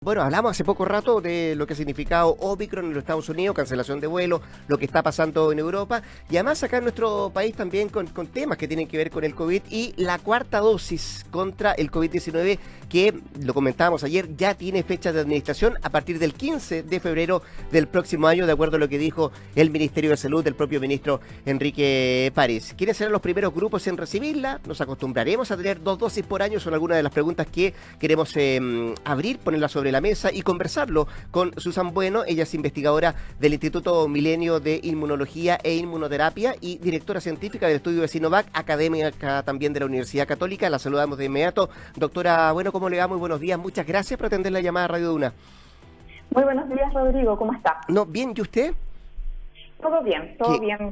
Bueno, hablamos hace poco rato de lo que ha significado Omicron en los Estados Unidos, cancelación de vuelos, lo que está pasando en Europa y además acá en nuestro país también con temas que tienen que ver con el COVID y la cuarta dosis contra el COVID-19 que, lo comentábamos ayer, ya tiene fecha de administración a partir del 15 de febrero del próximo año, de acuerdo a lo que dijo el Ministerio de Salud del propio ministro Enrique París. ¿Quiénes serán los primeros grupos en recibirla? ¿Nos acostumbraremos a tener 2 dosis por año? Son algunas de las preguntas que queremos abrir, ponerlas sobre la mesa y conversarlo con Susan Bueno. Ella es investigadora del Instituto Milenio de Inmunología e Inmunoterapia y directora científica del estudio de Sinovac, académica también de la Universidad Católica. La saludamos de inmediato. Doctora Bueno, ¿cómo le va? Muy buenos días. Muchas gracias por atender la llamada a Radio Duna. Muy buenos días, Rodrigo. ¿Cómo está? No, bien. ¿Y usted? Todo bien,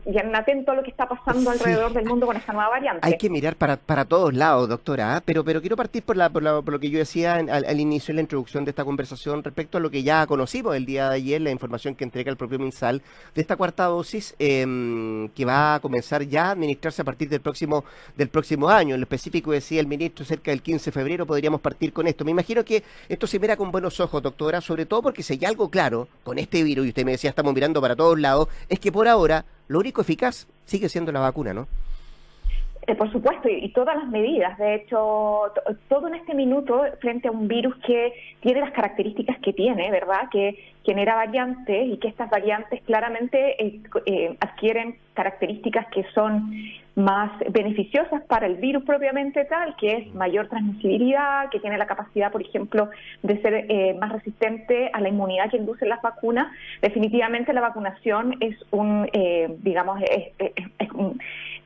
bien atento a lo que está pasando alrededor del mundo con esta nueva variante. Hay que mirar para todos lados, doctora, ¿eh? Pero quiero partir por lo que yo decía al inicio en la introducción de esta conversación respecto a lo que ya conocimos el día de ayer, la información que entrega el propio MinSal de esta cuarta dosis que va a comenzar ya a administrarse a partir del próximo año. En lo específico decía el ministro, cerca del 15 de febrero podríamos partir con esto. Me imagino que esto se mira con buenos ojos, doctora, sobre todo porque si hay algo claro con este virus, y usted me decía, estamos mirando para todos lados, es que por ahora lo único eficaz sigue siendo la vacuna, ¿no? Por supuesto, y todas las medidas. De hecho, todo en este minuto, frente a un virus que tiene las características que tiene, ¿verdad?, que genera variantes y que estas variantes claramente adquieren características que son más beneficiosas para el virus propiamente tal, que es mayor transmisibilidad, que tiene la capacidad, por ejemplo, de ser más resistente a la inmunidad que inducen las vacunas. Definitivamente la vacunación es un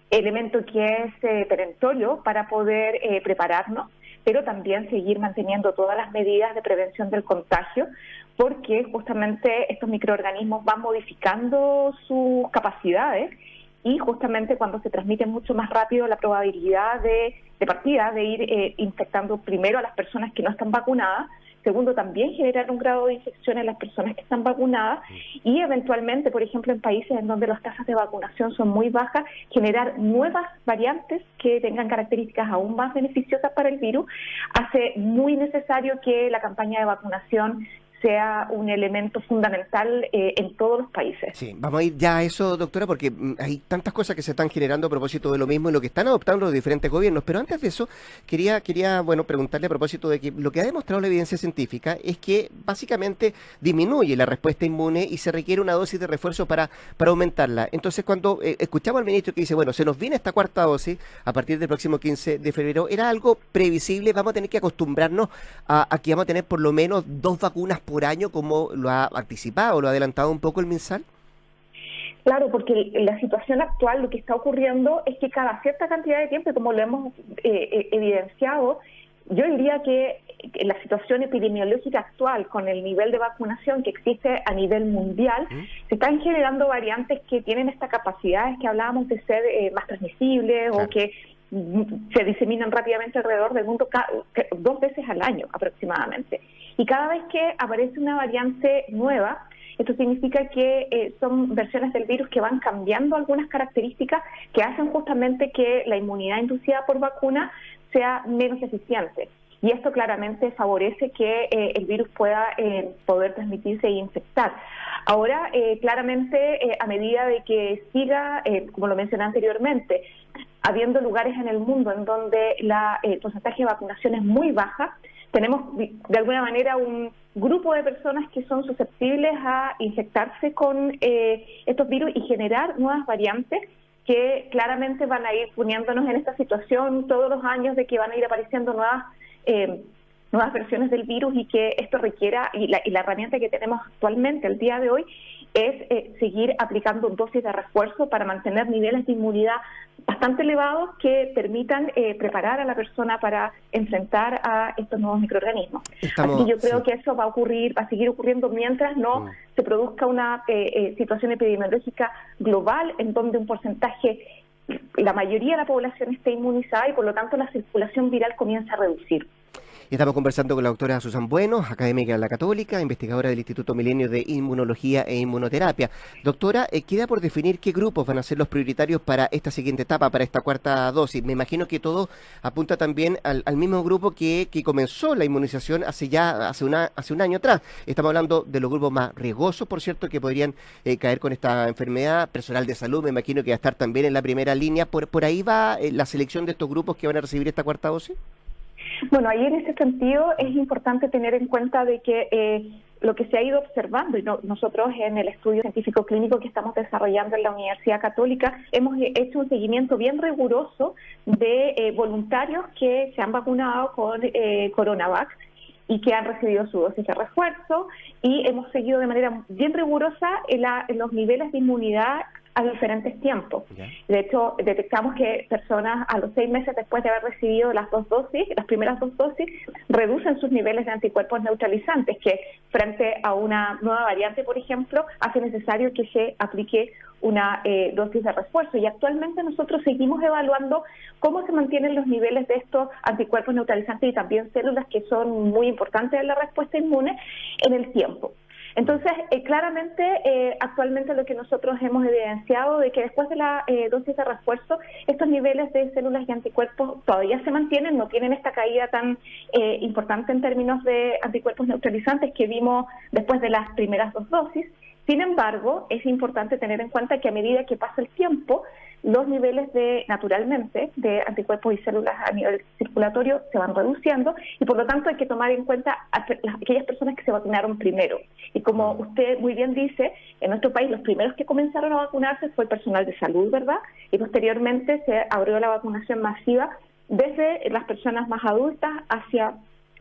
elemento que es perentorio para poder prepararnos, pero también seguir manteniendo todas las medidas de prevención del contagio, porque justamente estos microorganismos van modificando sus capacidades y justamente cuando se transmite mucho más rápido la probabilidad de partida de ir infectando primero a las personas que no están vacunadas, segundo, también generar un grado de infección en las personas que están vacunadas y eventualmente, por ejemplo, en países en donde las tasas de vacunación son muy bajas, generar nuevas variantes que tengan características aún más beneficiosas para el virus. Hace muy necesario que la campaña de vacunación sea un elemento fundamental en todos los países. Sí, vamos a ir ya a eso, doctora, porque hay tantas cosas que se están generando a propósito de lo mismo y lo que están adoptando los diferentes gobiernos, pero antes de eso quería preguntarle a propósito de que lo que ha demostrado la evidencia científica es que básicamente disminuye la respuesta inmune y se requiere una dosis de refuerzo para aumentarla. Entonces, cuando escuchamos al ministro que dice, bueno, se nos viene esta cuarta dosis a partir del próximo 15 de febrero, ¿era algo previsible? ¿Vamos a tener que acostumbrarnos a que vamos a tener por lo menos 2 vacunas por año, como lo ha anticipado, lo ha adelantado un poco el MinSal? Claro, porque en la situación actual lo que está ocurriendo es que cada cierta cantidad de tiempo, como lo hemos evidenciado, yo diría que la situación epidemiológica actual, con el nivel de vacunación que existe a nivel mundial, se están generando variantes que tienen estas capacidades que hablábamos de ser más transmisibles, claro, o que se diseminan rápidamente alrededor del mundo 2 veces al año aproximadamente. Y cada vez que aparece una variante nueva, esto significa que son versiones del virus que van cambiando algunas características que hacen justamente que la inmunidad inducida por vacuna sea menos eficiente. Y esto claramente favorece que el virus pueda poder transmitirse e infectar. Ahora, claramente, a medida de que siga, como lo mencioné anteriormente, habiendo lugares en el mundo en donde el porcentaje de vacunación es muy baja, tenemos de alguna manera un grupo de personas que son susceptibles a infectarse con estos virus y generar nuevas variantes que claramente van a ir poniéndonos en esta situación todos los años de que van a ir apareciendo nuevas versiones del virus y que esto requiera, y la herramienta que tenemos actualmente, el día de hoy, es seguir aplicando dosis de refuerzo para mantener niveles de inmunidad bastante elevados que permitan preparar a la persona para enfrentar a estos nuevos microorganismos. Así que yo creo que eso va a seguir ocurriendo mientras no se produzca una situación epidemiológica global en donde un porcentaje, la mayoría de la población esté inmunizada y por lo tanto la circulación viral comienza a reducir. Estamos conversando con la doctora Susan Bueno, académica de la Católica, investigadora del Instituto Milenio de Inmunología e Inmunoterapia. Doctora, queda por definir qué grupos van a ser los prioritarios para esta siguiente etapa, para esta cuarta dosis. Me imagino que todo apunta también al mismo grupo que comenzó la inmunización hace un año atrás. Estamos hablando de los grupos más riesgosos, por cierto, que podrían caer con esta enfermedad. Personal de salud, me imagino que va a estar también en la primera línea. ¿Por ahí va la selección de estos grupos que van a recibir esta cuarta dosis? Bueno, ahí en ese sentido es importante tener en cuenta de que lo que se ha ido observando, y nosotros en el estudio científico clínico que estamos desarrollando en la Universidad Católica, hemos hecho un seguimiento bien riguroso de voluntarios que se han vacunado con Coronavac y que han recibido su dosis de refuerzo, y hemos seguido de manera bien rigurosa en los niveles de inmunidad a diferentes tiempos. De hecho, detectamos que personas a los 6 meses después de haber recibido las primeras dos dosis, reducen sus niveles de anticuerpos neutralizantes, que frente a una nueva variante, por ejemplo, hace necesario que se aplique una dosis de refuerzo. Y actualmente nosotros seguimos evaluando cómo se mantienen los niveles de estos anticuerpos neutralizantes y también células que son muy importantes en la respuesta inmune en el tiempo. Entonces, claramente, actualmente lo que nosotros hemos evidenciado de que después de la dosis de refuerzo, estos niveles de células y anticuerpos todavía se mantienen, no tienen esta caída tan importante en términos de anticuerpos neutralizantes que vimos después de las primeras 2 dosis. Sin embargo, es importante tener en cuenta que a medida que pasa el tiempo, los niveles naturalmente, de anticuerpos y células a nivel circulatorio se van reduciendo, y por lo tanto hay que tomar en cuenta aquellas personas que se vacunaron primero. Y como usted muy bien dice, en nuestro país los primeros que comenzaron a vacunarse fue el personal de salud, ¿verdad? Y posteriormente se abrió la vacunación masiva desde las personas más adultas hacia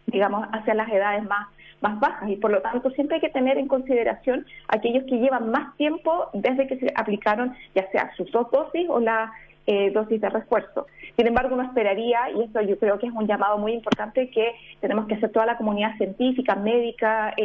las edades más bajas, y por lo tanto siempre hay que tener en consideración aquellos que llevan más tiempo desde que se aplicaron ya sea sus 2 dosis o la dosis de refuerzo. Sin embargo, uno esperaría, y esto yo creo que es un llamado muy importante que tenemos que hacer toda la comunidad científica, médica,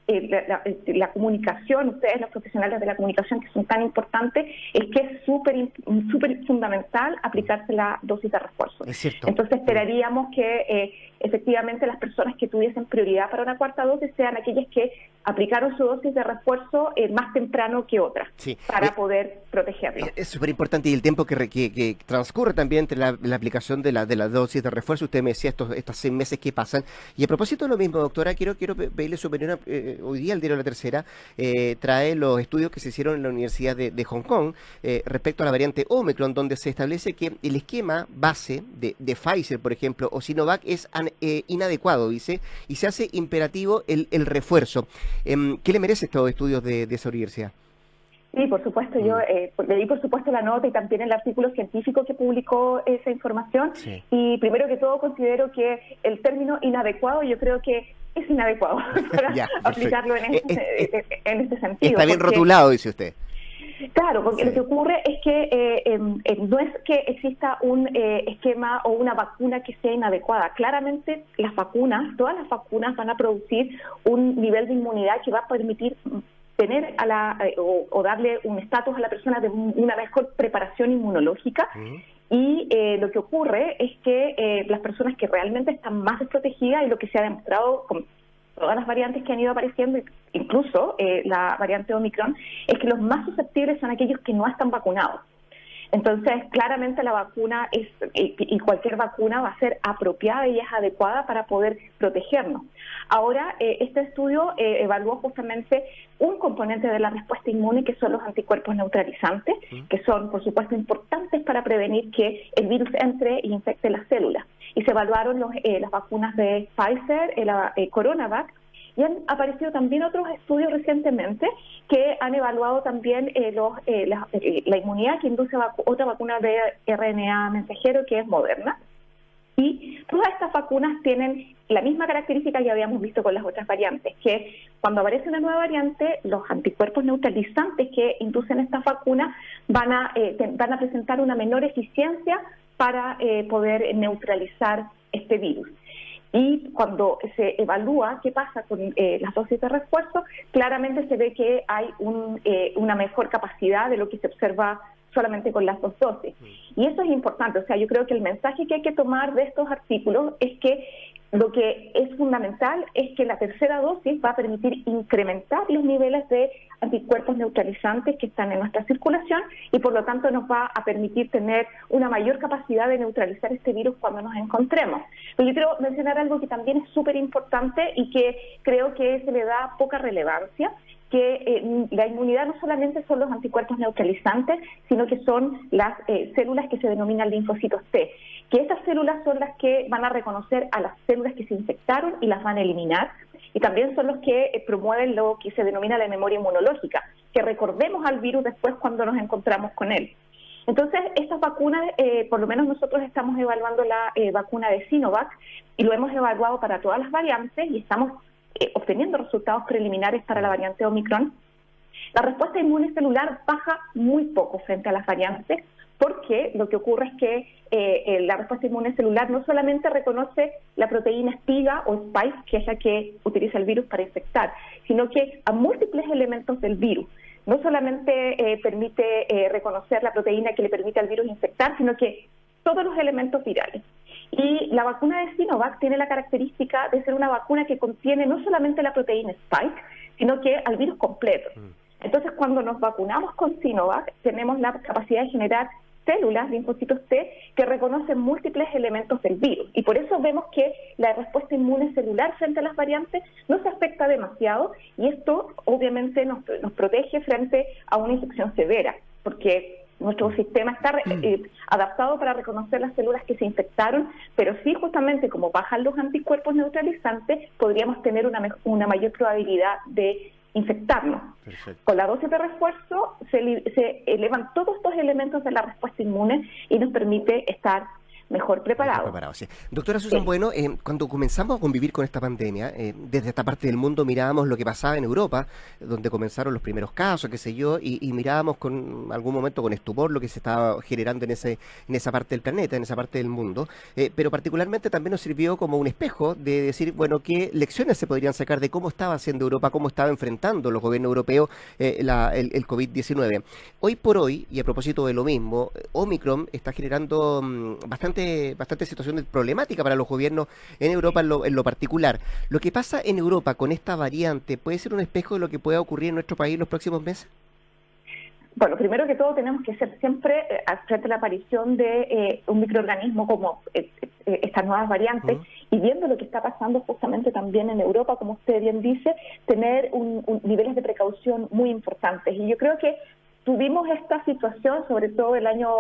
la comunicación, ustedes los profesionales de la comunicación que son tan importantes, es que es súper fundamental aplicarse la dosis de refuerzo. Es cierto. Entonces esperaríamos que efectivamente las personas que tuviesen prioridad para una cuarta dosis sean aquellas que aplicaron su dosis de refuerzo más temprano que otras, sí, para poder protegerlos. Es súper importante, y el tiempo que transcurre también entre la aplicación de la dosis de refuerzo. Usted me decía estos 6 meses que pasan. Y a propósito de lo mismo, doctora, quiero pedirle su opinión. Hoy día el diario La Tercera trae los estudios que se hicieron en la Universidad de Hong Kong respecto a la variante Omicron, donde se establece que el esquema base de Pfizer, por ejemplo, o Sinovac es inadecuado, dice, y se hace imperativo el refuerzo. ¿Qué le merece estos estudios de esa universidad? Sí, por supuesto, yo leí por supuesto la nota y también el artículo científico que publicó esa información, sí. Y primero que todo considero que el término inadecuado, yo creo que es inadecuado para aplicarlo en este sentido. Está bien rotulado, dice usted. Claro, porque lo que ocurre es que no es que exista un esquema o una vacuna que sea inadecuada. Claramente todas las vacunas van a producir un nivel de inmunidad que va a permitir tener o darle un estatus a la persona de una mejor preparación inmunológica. Y lo que ocurre es que las personas que realmente están más desprotegidas, y lo que se ha demostrado con todas las variantes que han ido apareciendo, incluso la variante Omicron, es que los más susceptibles son aquellos que no están vacunados. Entonces, claramente la vacuna y cualquier vacuna va a ser apropiada y es adecuada para poder protegernos. Ahora, este estudio evaluó justamente un componente de la respuesta inmune, que son los anticuerpos neutralizantes, que son, por supuesto, importantes para prevenir que el virus entre y infecte las células. Y se evaluaron las vacunas de Pfizer, la Coronavac, y han aparecido también otros estudios recientemente que han evaluado también la inmunidad que induce otra vacuna de RNA mensajero, que es Moderna. Y todas estas vacunas tienen la misma característica que habíamos visto con las otras variantes, que cuando aparece una nueva variante, los anticuerpos neutralizantes que inducen estas vacunas van a presentar una menor eficiencia para poder neutralizar este virus. Y cuando se evalúa qué pasa con las dosis de refuerzo, claramente se ve que hay una mejor capacidad de lo que se observa solamente con las 2 dosis. Y eso es importante. O sea, yo creo que el mensaje que hay que tomar de estos artículos es que lo que es fundamental es que la tercera dosis va a permitir incrementar los niveles de anticuerpos neutralizantes que están en nuestra circulación y por lo tanto nos va a permitir tener una mayor capacidad de neutralizar este virus cuando nos encontremos. Pero yo quiero mencionar algo que también es súper importante y que creo que se le da poca relevancia, que la inmunidad no solamente son los anticuerpos neutralizantes, sino que son las células que se denominan linfocitos T, que estas células son las que van a reconocer a las células que se infectaron y las van a eliminar, y también son los que promueven lo que se denomina la memoria inmunológica, que recordemos al virus después cuando nos encontramos con él. Entonces, estas vacunas, por lo menos nosotros estamos evaluando la vacuna de Sinovac, y lo hemos evaluado para todas las variantes, y estamos obteniendo resultados preliminares para la variante Omicron. La respuesta inmune celular baja muy poco frente a las variantes, porque lo que ocurre es que la respuesta inmune celular no solamente reconoce la proteína espiga o spike, que es la que utiliza el virus para infectar, sino que a múltiples elementos del virus. No solamente permite reconocer la proteína que le permite al virus infectar, sino que todos los elementos virales. Y la vacuna de Sinovac tiene la característica de ser una vacuna que contiene no solamente la proteína spike, sino que al virus completo. Entonces, cuando nos vacunamos con Sinovac, tenemos la capacidad de generar células, linfocitos T, que reconocen múltiples elementos del virus. Y por eso vemos que la respuesta inmune celular frente a las variantes no se afecta demasiado, y esto obviamente nos protege frente a una infección severa, porque nuestro sistema está adaptado para reconocer las células que se infectaron, pero sí, justamente como bajan los anticuerpos neutralizantes, podríamos tener una mayor probabilidad de infectarnos. Perfecto. Con la dosis de refuerzo se elevan todos estos elementos de la respuesta inmune y nos permite estar mejor preparados. Sí. Doctora Susan, sí. Bueno, cuando comenzamos a convivir con esta pandemia, desde esta parte del mundo mirábamos lo que pasaba en Europa, donde comenzaron los primeros casos, qué sé yo, y mirábamos con algún momento con estupor lo que se estaba generando en esa parte del planeta, en esa parte del mundo, pero particularmente también nos sirvió como un espejo de decir, bueno, qué lecciones se podrían sacar de cómo estaba haciendo Europa, cómo estaba enfrentando los gobiernos europeos el COVID-19. Hoy por hoy, y a propósito de lo mismo, Omicron está generando bastante situación problemática para los gobiernos en Europa en lo particular. Lo que pasa en Europa con esta variante, ¿puede ser un espejo de lo que pueda ocurrir en nuestro país en los próximos meses? Bueno, primero que todo tenemos que ser siempre, frente a la aparición de un microorganismo como estas nuevas variantes, y viendo lo que está pasando justamente también en Europa, como usted bien dice, tener niveles de precaución muy importantes. Y yo creo que tuvimos esta situación, sobre todo el año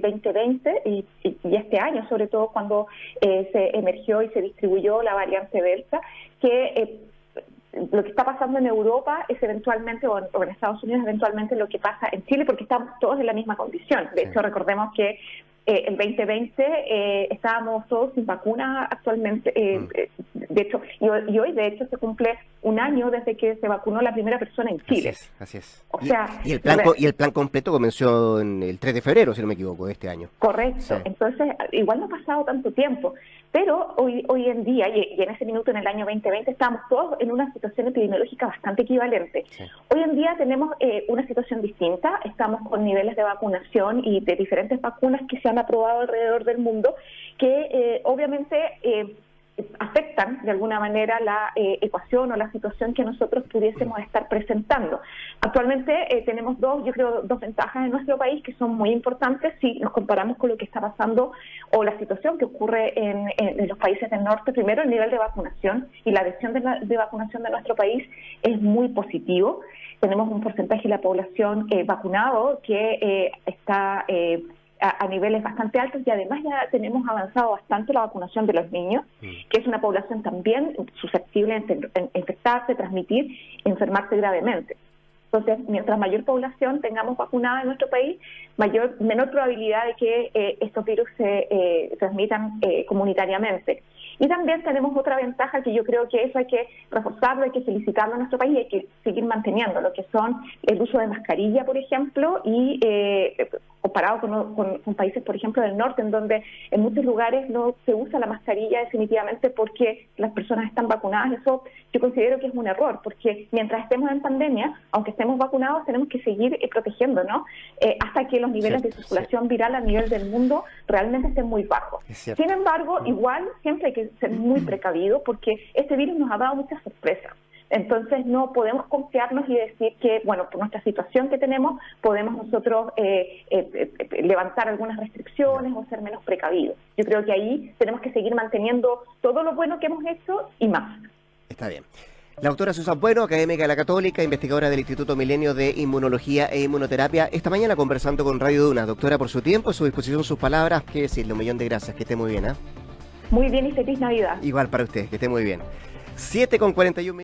2020 y este año, sobre todo cuando se emergió y se distribuyó la variante Delta, que lo que está pasando en Europa es eventualmente, o en Estados Unidos eventualmente, lo que pasa en Chile, porque estamos todos en la misma condición. De hecho, recordemos que el 2020 estábamos todos sin vacuna actualmente. De hecho, y hoy de hecho se cumple un año desde que se vacunó la primera persona en Chile. Así es. O sea, y el plan completo comenzó el 3 de febrero, si no me equivoco, de este año. Correcto. Sí. Entonces, igual no ha pasado tanto tiempo, pero hoy en día, y en ese minuto en el año 2020, estábamos todos en una situación epidemiológica bastante equivalente. Sí. Hoy en día tenemos una situación distinta, estamos con niveles de vacunación y de diferentes vacunas que se han aprobado alrededor del mundo, que obviamente afectan de alguna manera la ecuación o la situación que nosotros pudiésemos estar presentando. Actualmente tenemos dos ventajas en nuestro país que son muy importantes si nos comparamos con lo que está pasando o la situación que ocurre en los países del norte. Primero, el nivel de vacunación y la adhesión de vacunación de nuestro país es muy positivo. Tenemos un porcentaje de la población vacunado que está a niveles bastante altos, y además ya tenemos avanzado bastante la vacunación de los niños, que es una población también susceptible a infectarse, transmitir, enfermarse gravemente. Entonces, mientras mayor población tengamos vacunada en nuestro país, menor probabilidad de que estos virus se transmitan comunitariamente. Y también tenemos otra ventaja que yo creo que eso hay que reforzarlo, hay que felicitarlo a nuestro país y hay que seguir manteniendo, lo que son el uso de mascarilla, por ejemplo, y comparado con países, por ejemplo, del norte, en donde en muchos lugares no se usa la mascarilla definitivamente porque las personas están vacunadas. Eso yo considero que es un error, porque mientras estemos en pandemia, aunque estemos vacunados, tenemos que seguir protegiéndonos hasta que los niveles de circulación viral a nivel del mundo realmente estén muy bajos. Sin embargo, igual siempre hay que ser muy precavido porque este virus nos ha dado muchas sorpresas. Entonces no podemos confiarnos y decir que, bueno, por nuestra situación que tenemos, podemos nosotros levantar algunas restricciones o ser menos precavidos. Yo creo que ahí tenemos que seguir manteniendo todo lo bueno que hemos hecho y más. Está bien. La doctora Susan Bueno, académica de la Católica, investigadora del Instituto Milenio de Inmunología e Inmunoterapia, esta mañana conversando con Radio Duna. Doctora, por su tiempo, su disposición, sus palabras, qué decirle, 1.000.000 de gracias, que esté muy bien. Muy bien y feliz Navidad. Igual para usted, que esté muy bien. 7:41.